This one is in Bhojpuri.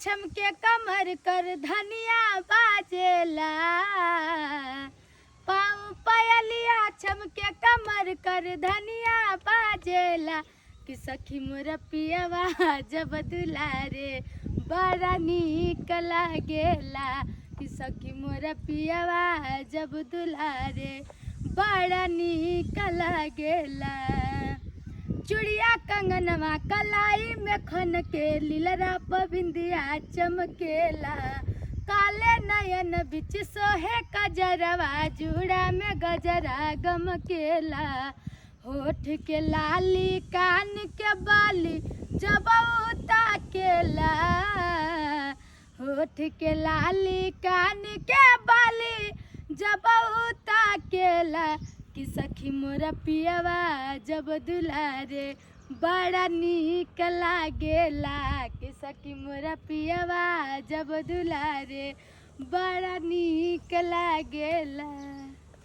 छमके कमर कर धनिया बाजेला। पाँव पायलिया छमके कमर कर धनिया बाजेला। कि सखी मोर पियवा जब दुलारे बड़ा नीक लागेला। कि सखी मोर पियवा जब दुलारे बड़ा नीक लागेला। चूड़िया कंगनवा कलाई में खन के लीलरा बिंदिया चमकेला। काले नयन बिच सोहे कजरवा जूड़ा में गजरा गमकेला। होठ के लाली कान के बाली जब ताकेला। होठ के लाली कान के बाली जब ताकेला। कि सखी मोर पियवा जब दुलारे बड़ा नीक लागेला। कि सखी मोर पियवा जब दुलारे बड़ा नीक लागेला।